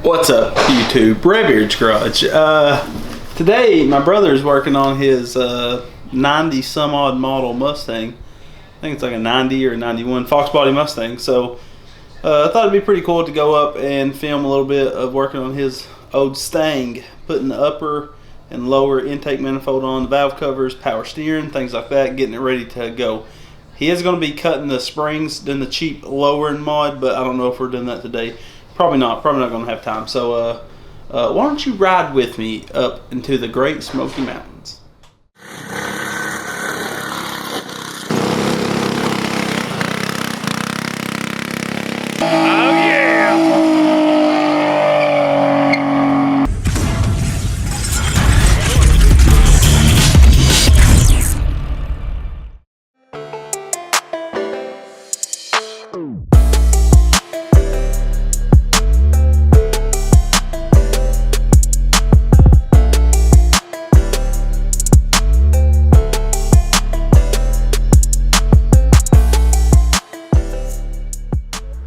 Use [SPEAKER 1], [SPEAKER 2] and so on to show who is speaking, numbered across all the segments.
[SPEAKER 1] What's up, YouTube? Redbeardsgarage. Today, my brother's working on his 90 some odd model Mustang. I think it's like a 90 or 91 Fox body Mustang. So I thought it'd be pretty cool to go up and film a little bit of working on his old Stang, putting the upper and lower intake manifold on, the valve covers, power steering, things like that, getting it ready to go. He is going to be cutting the springs, doing the cheap lowering mod, but I don't know if we're doing that today. Probably not going to have time. So why don't you ride with me up into the Great Smoky Mountains?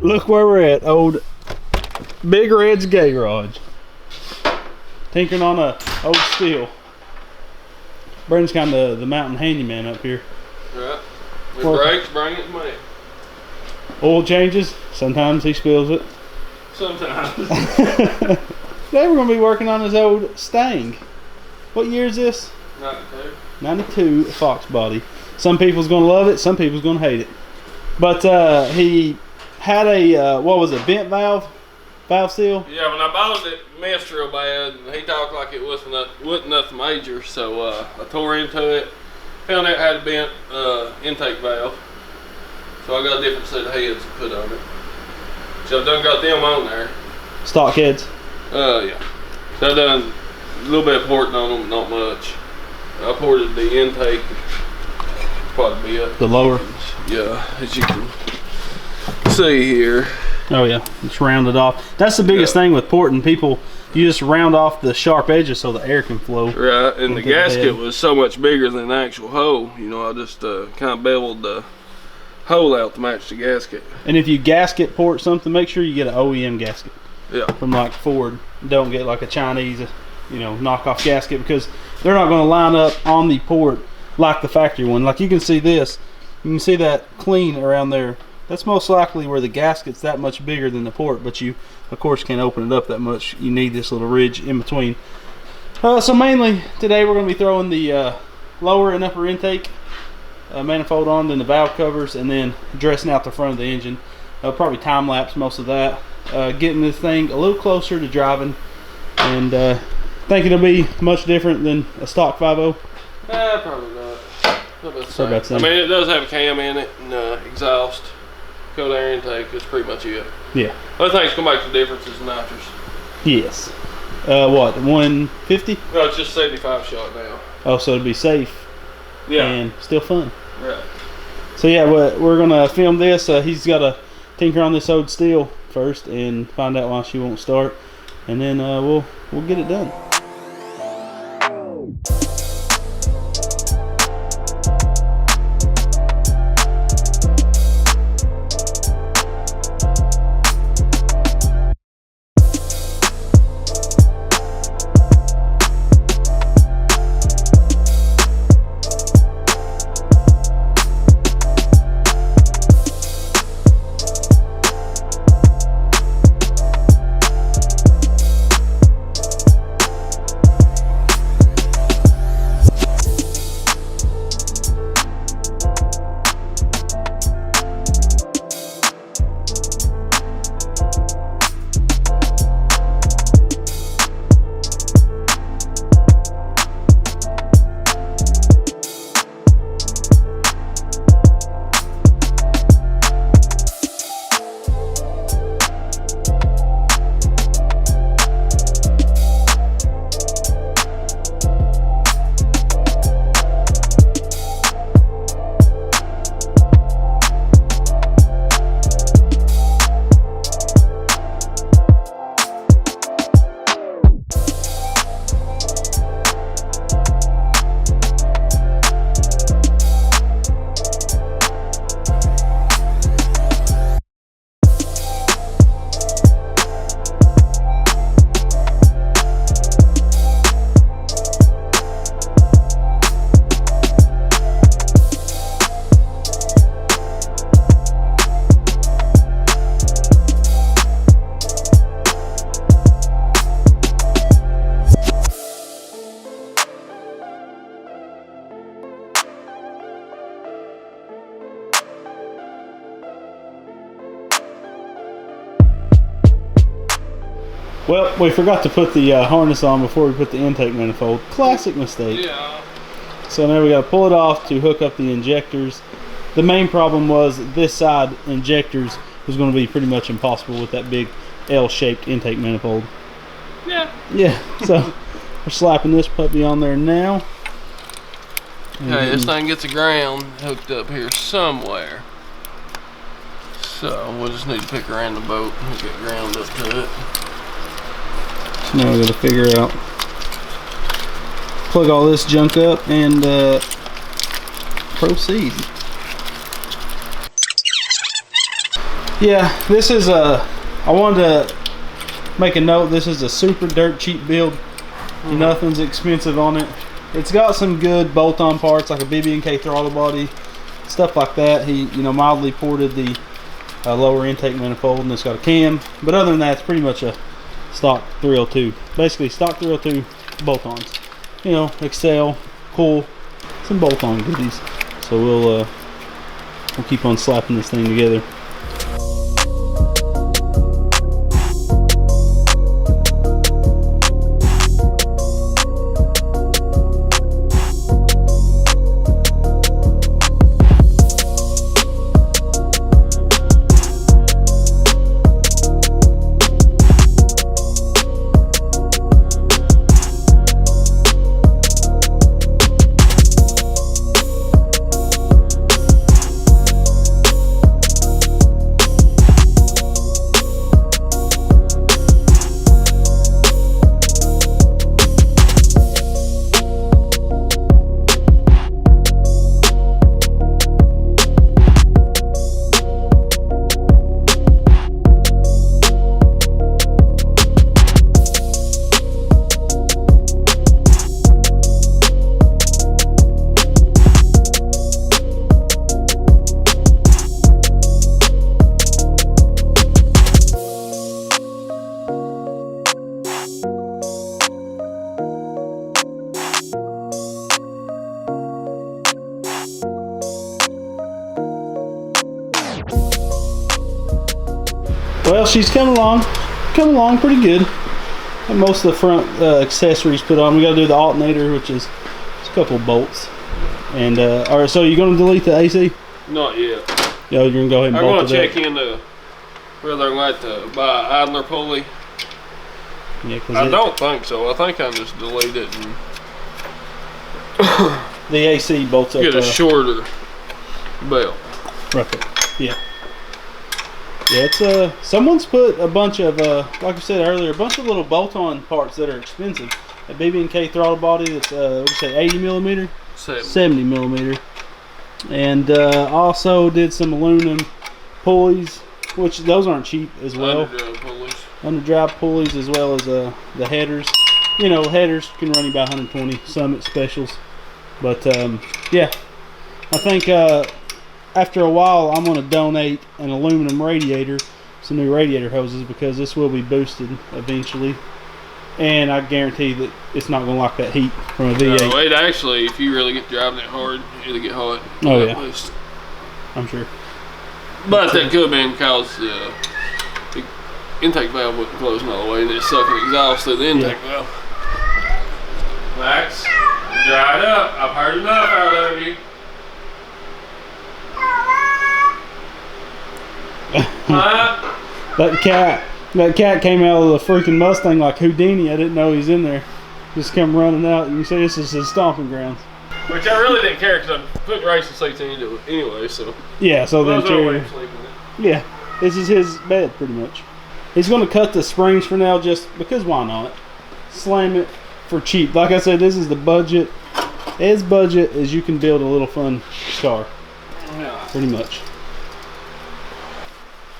[SPEAKER 1] Look where we're at, old Big Red's garage. Tinkering on a old steel. Brandon's kind of the mountain handyman up here. Right.
[SPEAKER 2] With brakes, bring it to me.
[SPEAKER 1] Oil changes, sometimes he spills it.
[SPEAKER 2] Sometimes.
[SPEAKER 1] Today we're going to be working on his old Stang. What year is this?
[SPEAKER 2] 92.
[SPEAKER 1] 92 Fox body. Some people's going to love it, some people's going to hate it. But he had a what was it, bent valve seal?
[SPEAKER 2] Yeah, when I bought it, it messed real bad, and he talked like it wasn't nothing major. So I tore into it, found out it had a bent intake valve. So I got a different set of heads to put on it. So I've done got them on there.
[SPEAKER 1] Stock heads?
[SPEAKER 2] Yeah. So I've done a little bit of porting on them, not much. I ported the intake quite a bit.
[SPEAKER 1] The lower?
[SPEAKER 2] Yeah, as you can see here.
[SPEAKER 1] Oh yeah, it's rounded off. That's the biggest thing with porting. People, you just round off the sharp edges so the air can flow.
[SPEAKER 2] Right, and the gasket was so much bigger than the actual hole. You know, I just kind of beveled the hole out to match the gasket.
[SPEAKER 1] And if you gasket port something, make sure you get an OEM gasket.
[SPEAKER 2] Yeah. From
[SPEAKER 1] like Ford. Don't get like a Chinese, knockoff gasket, because they're not going to line up on the port like the factory one. Like you can see this. You can see that clean around there. That's most likely where the gasket's that much bigger than the port, but you, of course, can't open it up that much. You need this little ridge in between. So mainly, today we're going to be throwing the lower and upper intake manifold on, then the valve covers, and then dressing out the front of the engine. Probably time-lapse most of that. Getting this thing a little closer to driving, and think it'll be much different than a stock 5.0.
[SPEAKER 2] Probably not. I mean, it does have a cam in it and exhaust. Cold air intake, that's pretty much it.
[SPEAKER 1] Yeah.
[SPEAKER 2] Other thing's gonna make the difference is the nitrous.
[SPEAKER 1] Yes. What, 150?
[SPEAKER 2] No, it's just 75 shot now.
[SPEAKER 1] Oh, so it'll be safe.
[SPEAKER 2] Yeah.
[SPEAKER 1] And still fun.
[SPEAKER 2] Right.
[SPEAKER 1] So yeah, we're gonna film this. He's got to tinker on this old steel first and find out why she won't start, and then we'll get it done. Well, we forgot to put the harness on before we put the intake manifold. Classic mistake.
[SPEAKER 2] Yeah.
[SPEAKER 1] So now we got to pull it off to hook up the injectors. The main problem was this side injectors was going to be pretty much impossible with that big L-shaped intake manifold.
[SPEAKER 2] Yeah.
[SPEAKER 1] Yeah, so we're slapping this puppy on there now.
[SPEAKER 2] Okay, this thing gets the ground hooked up here somewhere. So we'll just need to pick around the boat and get ground up to it.
[SPEAKER 1] So now we got to figure out, plug all this junk up and proceed. Yeah, this is I wanted to make a note, this is a super dirt cheap build. Nothing's expensive on it. It's got some good bolt-on parts like a BB&K throttle body, stuff like that. He, mildly ported the lower intake manifold, and it's got a cam. But other than that, it's pretty much a stock 302. Basically, stock 302 bolt-ons. Excel, cool, some bolt-on goodies. So we'll keep on slapping this thing together. Well, she's coming along pretty good. And most of the front accessories put on. We got to do the alternator, which is a couple of bolts. And all right, so you're going to delete the AC?
[SPEAKER 2] Not yet.
[SPEAKER 1] Yeah, you're going to go ahead and bolt it up.
[SPEAKER 2] I'm going to check into whether I'm going to buy an idler pulley.
[SPEAKER 1] Yeah,
[SPEAKER 2] I don't think so. I think I just delete it and
[SPEAKER 1] the AC bolts up.
[SPEAKER 2] Get a shorter belt.
[SPEAKER 1] Right there. Yeah. Yeah, it's someone's put a bunch of like I said earlier, a bunch of little bolt-on parts that are expensive. A BB&K throttle body that's what you say, 80 millimeter, 70 millimeter, and also did some aluminum pulleys, which those aren't cheap as well. Underdrive pulleys as well as the headers. Headers can run you about 120 Summit specials, but yeah, I think after a while I'm going to donate an aluminum radiator, some new radiator hoses, because this will be boosted eventually, and I guarantee that it's not going to like that heat from a V8.
[SPEAKER 2] No, it actually, if you really get driving it hard, it'll get hot.
[SPEAKER 1] Oh yeah, I'm sure.
[SPEAKER 2] But that could have been because the intake valve wasn't closing all the way and it's sucking exhaust through the intake valve. Max, dry it up. I've heard enough out of you.
[SPEAKER 1] That cat came out of the freaking Mustang like Houdini. I didn't know he was in there. Just come running out, and you see this is his stomping grounds.
[SPEAKER 2] Which I really didn't care because I put racing seats into it anyway. So
[SPEAKER 1] yeah, so then yeah, this is his bed pretty much. He's going to cut the springs for now, just because why not? Slam it for cheap. Like I said, this is the budget, as budget as you can build a little fun car.
[SPEAKER 2] Yeah.
[SPEAKER 1] Pretty much.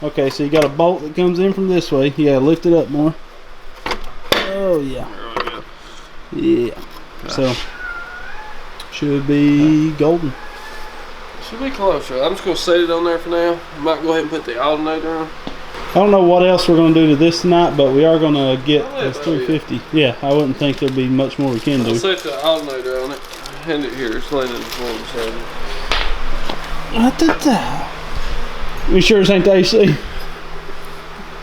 [SPEAKER 1] Okay, so you got a bolt that comes in from this way. You gotta lift it up more. Oh yeah. Yeah. So should be golden.
[SPEAKER 2] Should be close. I'm just gonna set it on there for now. I might go ahead and put the alternator on.
[SPEAKER 1] I don't know what else we're gonna do to this tonight, but we are gonna get this 350. Yeah, I wouldn't think there'd be much more we can do.
[SPEAKER 2] I'll set the alternator on it. Hand it here. It's laying in the floor beside me.
[SPEAKER 1] You sure this ain't the AC?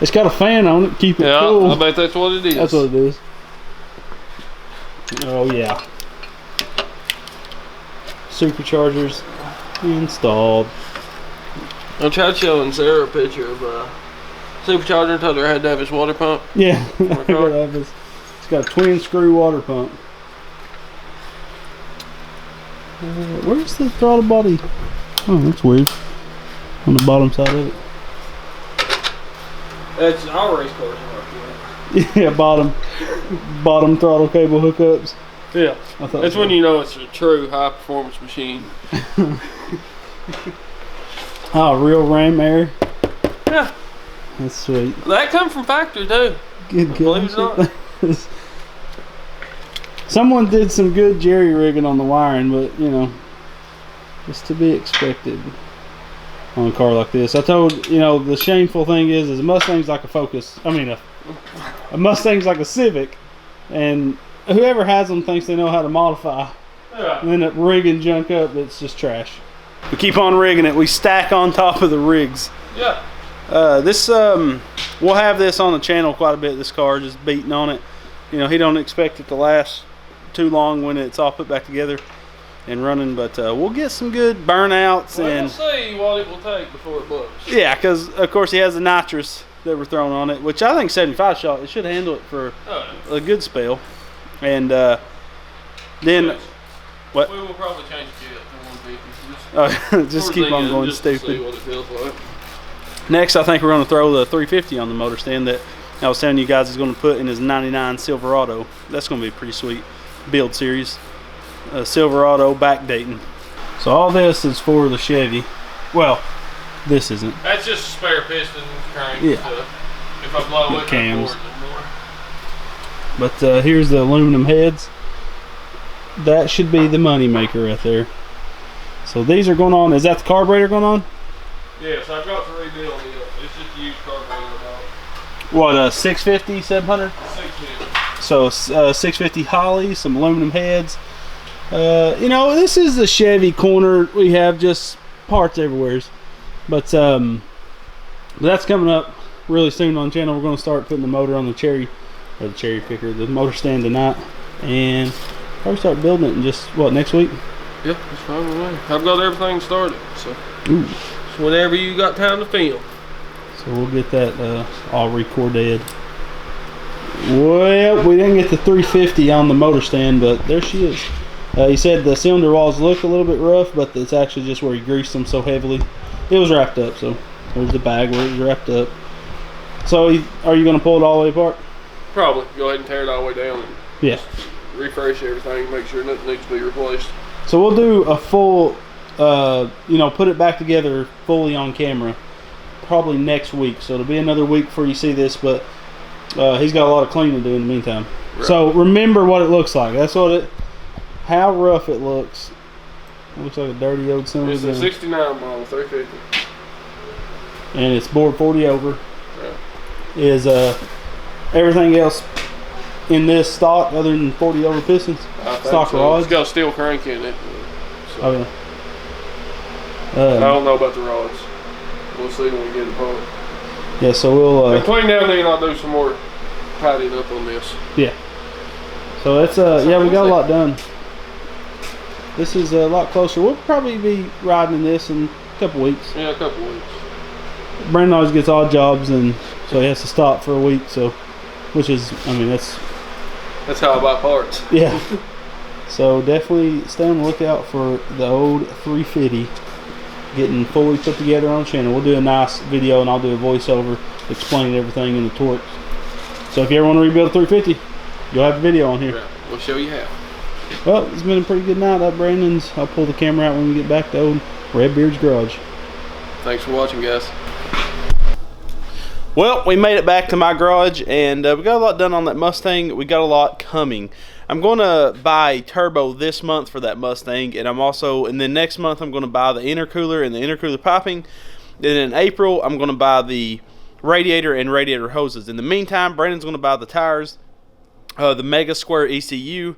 [SPEAKER 1] It's got a fan on it, keep it cool.
[SPEAKER 2] I bet that's what it is.
[SPEAKER 1] That's what it is. Oh yeah. Superchargers installed.
[SPEAKER 2] I tried showing Sarah a picture of supercharger and told her I had to have his water pump.
[SPEAKER 1] Yeah, it's got a twin screw water pump. Where's the throttle body? Oh, that's weird. On the bottom side of it.
[SPEAKER 2] That's our race cars.
[SPEAKER 1] Yeah, bottom throttle cable hookups.
[SPEAKER 2] Yeah, that's when you know it's a true high performance machine.
[SPEAKER 1] Oh, real ram air.
[SPEAKER 2] Yeah,
[SPEAKER 1] that's sweet.
[SPEAKER 2] That come from factory too.
[SPEAKER 1] Good,
[SPEAKER 2] believe it or not.
[SPEAKER 1] Someone did some good jerry rigging on the wiring, but you know, it's to be expected on a car like this. I told the shameful thing is a Mustang's like a Focus. I mean, a Mustang's like a Civic, and whoever has them thinks they know how to modify.
[SPEAKER 2] Yeah.
[SPEAKER 1] And end up rigging junk up that's just trash. We keep on rigging it. We stack on top of the rigs.
[SPEAKER 2] Yeah.
[SPEAKER 1] This we'll have this on the channel quite a bit. This car just beating on it. He don't expect it to last too long when it's all put back together and running, but we'll get some good burnouts.
[SPEAKER 2] We'll
[SPEAKER 1] and
[SPEAKER 2] see what it will take before it blows.
[SPEAKER 1] Yeah, because of course he has the nitrous that we're throwing on it, which I think 75 shot. It should handle it for a good spell. And then
[SPEAKER 2] yes.
[SPEAKER 1] what?
[SPEAKER 2] We will probably change it to 150.
[SPEAKER 1] Just keep on going
[SPEAKER 2] just
[SPEAKER 1] stupid.
[SPEAKER 2] To see what it feels like.
[SPEAKER 1] Next, I think we're going to throw the 350 on the motor stand that I was telling you guys is going to put in his 99 Silverado. That's going to be pretty sweet build series. Silverado backdating. So all this is for the Chevy. Well, this isn't.
[SPEAKER 2] That's just a spare piston crank.
[SPEAKER 1] Yeah.
[SPEAKER 2] If I blow it,
[SPEAKER 1] cams.
[SPEAKER 2] More.
[SPEAKER 1] But here's the aluminum heads. That should be the money maker right there. So these are going on. Is that the carburetor going on?
[SPEAKER 2] Yes, I've got to rebuild it. It's just a used carburetor.
[SPEAKER 1] What, 650, 700?
[SPEAKER 2] 650.
[SPEAKER 1] So 650 Holly, some aluminum heads. This is the Chevy corner. We have just parts everywhere. But that's coming up really soon on the channel. We're going to start putting the motor on the cherry picker, the motor stand tonight, and probably start building it in just next week.
[SPEAKER 2] Yeah, that's fine with me. I've got everything started, so whenever you got time to film.
[SPEAKER 1] So we'll get that all recorded. Well, we didn't get the 350 on the motor stand, but there she is. He said the cylinder walls look a little bit rough, but it's actually just where he greased them so heavily. It was wrapped up, so there's the bag where it was wrapped up. So are you going to pull it all the way apart?
[SPEAKER 2] Probably. Go ahead and tear it all the way down. And
[SPEAKER 1] yeah.
[SPEAKER 2] Refresh everything, make sure nothing needs to be replaced.
[SPEAKER 1] So we'll do a full, put it back together fully on camera probably next week. So it'll be another week before you see this, but he's got a lot of cleaning to do in the meantime. Right. So remember what it looks like. That's what how rough it looks. It looks like a dirty old cylinder.
[SPEAKER 2] It's a 69 model, 350.
[SPEAKER 1] And it's bored 40 over.
[SPEAKER 2] Yeah.
[SPEAKER 1] Is everything else in this stock other than 40 over pistons? Stock rods?
[SPEAKER 2] It's got a steel crank in it. So.
[SPEAKER 1] Oh yeah.
[SPEAKER 2] I don't know about the rods. We'll see when we get it apart.
[SPEAKER 1] Yeah, so we'll
[SPEAKER 2] clean down there and I'll do some more tidying up on this.
[SPEAKER 1] Yeah. So it's we got a lot done. This is a lot closer. We'll probably be riding in this in a couple weeks.
[SPEAKER 2] Yeah, a couple weeks.
[SPEAKER 1] Brandon always gets odd jobs, and so he has to stop for a week. So, which is, that's
[SPEAKER 2] how I buy parts.
[SPEAKER 1] Yeah. So definitely stay on the lookout for the old 350 getting fully put together on the channel. We'll do a nice video, and I'll do a voiceover explaining everything in the torques. So if you ever want to rebuild a 350, you'll have a video on here.
[SPEAKER 2] Yeah, we'll show you how.
[SPEAKER 1] Well, it's been a pretty good night at Brandon's. I'll pull the camera out when we get back to old Redbeard's garage.
[SPEAKER 2] Thanks for watching, guys.
[SPEAKER 1] Well, we made it back to my garage, and we got a lot done on that Mustang. We got a lot coming. I'm going to buy a turbo this month for that Mustang, and then next month I'm going to buy the intercooler and the intercooler piping. Then in April, I'm going to buy the radiator and radiator hoses. In the meantime, Brandon's going to buy the tires, the Mega Square ECU,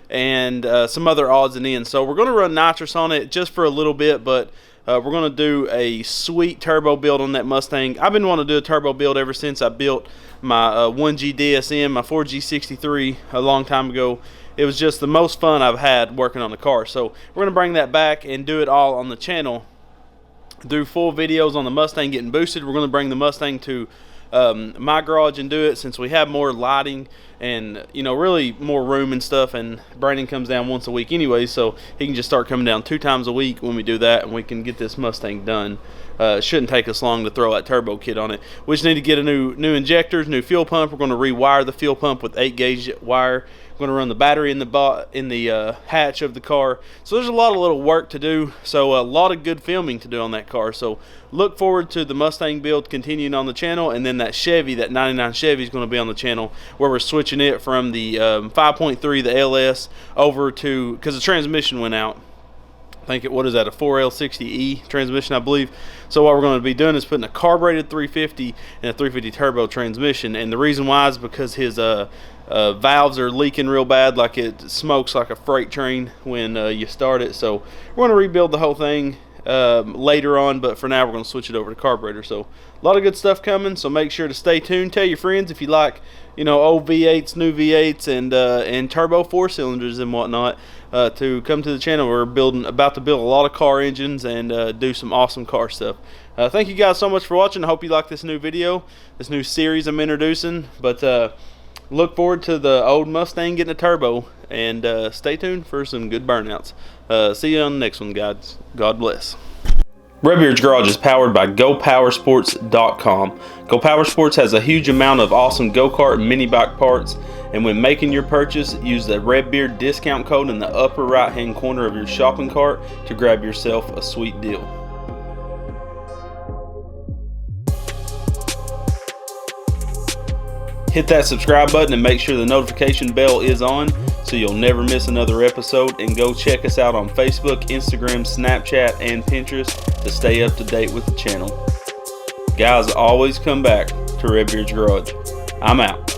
[SPEAKER 1] and some other odds and ends. So we're going to run nitrous on it just for a little bit, but We're going to do a sweet turbo build on that Mustang. I've been wanting to do a turbo build ever since I built my 1G DSM, my 4G63 a long time ago. It was just the most fun I've had working on the car. So we're going to bring that back and do it all on the channel. Do full videos on the Mustang getting boosted. We're going to bring the Mustang to my garage and do it, since we have more lighting and, you know, really more room and stuff, and Brandon comes down once a week anyway, so he can just start coming down 2 times a week when we do that, and we can get this Mustang done. It shouldn't take us long to throw that turbo kit on it. We just need to get a new injectors, new fuel pump. We're going to rewire the fuel pump with 8-gauge wire. We're going to run the battery in the hatch of the car. So there's a lot of little work to do. So a lot of good filming to do on that car. So look forward to the Mustang build continuing on the channel, and then that Chevy, that 99 Chevy, is going to be on the channel, where we're switching it from the 5.3, the LS, over to, because the transmission went out. I think what is that, a 4L60E transmission, I believe. So what we're going to be doing is putting a carbureted 350 and a 350 turbo transmission, and the reason why is because his valves are leaking real bad, like it smokes like a freight train when you start it. So we're going to rebuild the whole thing later on, but for now we're going to switch it over to carburetor. So a lot of good stuff coming, so make sure to stay tuned. Tell your friends if you like, you know, old V8s, new V8s, and turbo 4-cylinders and whatnot, to come to the channel. We're about to build a lot of car engines and do some awesome car stuff. Thank you guys so much for watching. I hope you like this new video, this new series I'm introducing. But look forward to the old Mustang getting a turbo, and stay tuned for some good burnouts. See you on the next one, guys. God bless. Redbeard's Garage is powered by GoPowersports.com. Go Power Sports has a huge amount of awesome go-kart and mini bike parts, and when making your purchase, use the Redbeard discount code in the upper right-hand corner of your shopping cart to grab yourself a sweet deal. Hit that subscribe button and make sure the notification bell is on so you'll never miss another episode. And go check us out on Facebook, Instagram, Snapchat, and Pinterest to stay up to date with the channel. Guys, always come back to Redbeard's Garage. I'm out.